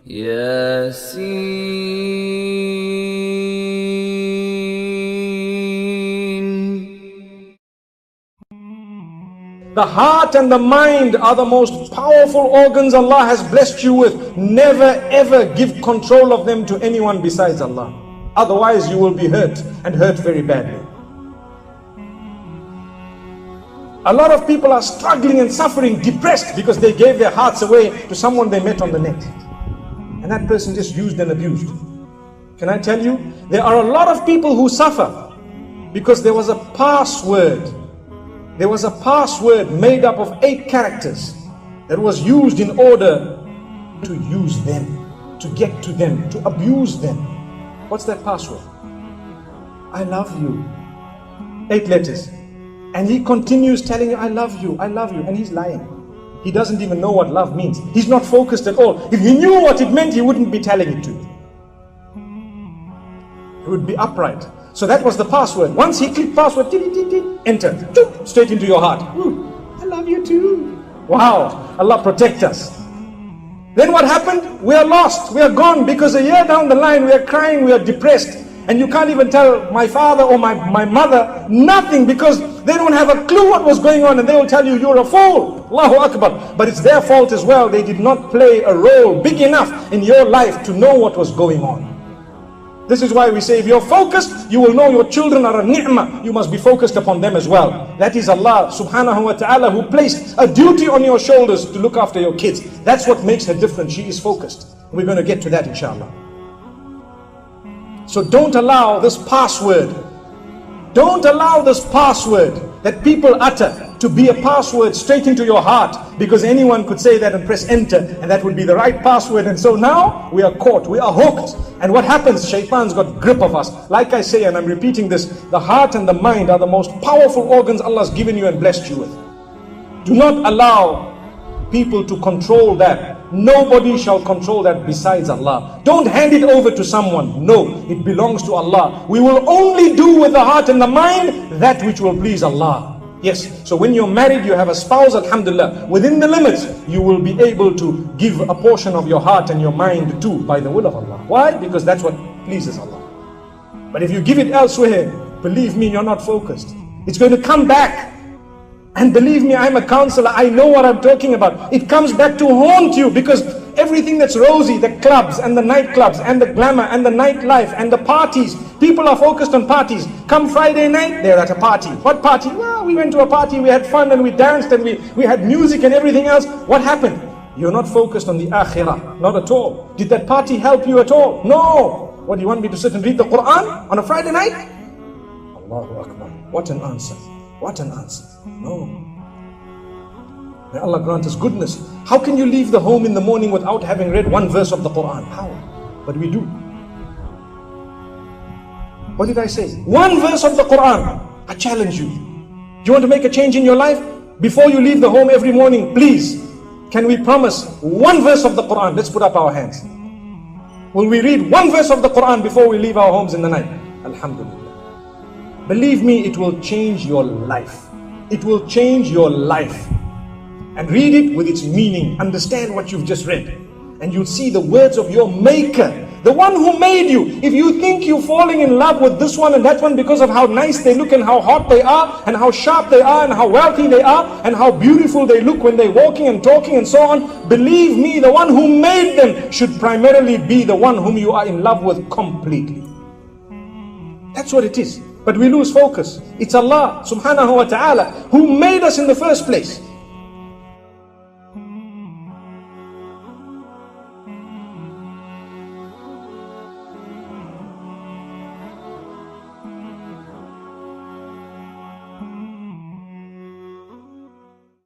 Yasin. The heart and the mind are the most powerful organs Allah has blessed you with. Never ever give control of them to anyone besides Allah. Otherwise you will be hurt, and hurt very badly. A lot of people are struggling and suffering, depressed, because they gave their hearts away to someone they met on the net. And that person just used and abused. Can I tell you, there are a lot of people who suffer because there was a password. There was a password made up of 8 characters that was used in order to use them, to get to them, to abuse them. What's that password? I love you. 8 letters. And he continues telling you, I love you, and he's lying. He doesn't even know what love means. He's not focused at all. If he knew what it meant, he wouldn't be telling it to you. He would be upright. So that was the password. Once he clicked password, enter, straight into your heart. Ooh, I love you too. Wow, Allah protect us. Then what happened? We are lost, we are gone, because a year down the line we are crying, we are depressed. And you can't even tell my father or my mother nothing, because they don't have a clue what was going on, and they will tell you, you're a fool. Allahu Akbar. But it's their fault as well. They did not play a role big enough in your life to know what was going on. This is why we say, if you're focused, you will know your children are a ni'mah. You must be focused upon them as well. That is Allah subhanahu wa ta'ala who placed a duty on your shoulders to look after your kids. That's what makes her different. She is focused. We're going to get to that inshallah. So don't allow this password, that people utter to be a password straight into your heart, because anyone could say that and press enter, and that would be the right password. And so now we are caught, we are hooked. And what happens? Shaitan's got grip of us. Like I say, and I'm repeating this, the heart and the mind are the most powerful organs Allah's given you and blessed you with. Do not allow people to control that. Nobody shall control that besides Allah. Don't hand it over to someone. No, it belongs to Allah. We will only do with the heart and the mind that which will please Allah. Yes, so when you're married, you have a spouse, alhamdulillah, within the limits, you will be able to give a portion of your heart and your mind too, by the will of Allah. Why? Because that's what pleases Allah. But if you give it elsewhere, believe me, you're not focused. It's going to come back. And believe me, I'm a counselor, I know what I'm talking about. It comes back to haunt you, because everything that's rosy, the clubs and the nightclubs and the glamour and the nightlife and the parties, people are focused on parties. Come Friday night, they're at a party. What party? Well, we went to a party, we had fun and we danced and we had music and everything else. What happened? You're not focused on the akhirah, not at all. Did that party help you at all? No. What, do you want me to sit and read the Quran on a Friday night? Allahu Akbar. What an answer. What an answer. No. May Allah grant us goodness. How can you leave the home in the morning without having read one verse of the Quran? How? But we do. What did I say? One verse of the Quran. I challenge you. Do you want to make a change in your life? Before you leave the home every morning, please, can we promise one verse of the Quran? Let's put up our hands. Will we read one verse of the Quran before we leave our homes in the night? Alhamdulillah. Believe me, it will change your life. It will change your life. And read it with its meaning. Understand what you've just read. And you'll see the words of your maker, the one who made you. If you think you're falling in love with this one and that one because of how nice they look and how hot they are and how sharp they are and how wealthy they are and how beautiful they look when they're walking and talking and so on, believe me, the one who made them should primarily be the one whom you are in love with completely. That's what it is. But we lose focus. It's Allah subhanahu wa ta'ala who made us in the first place.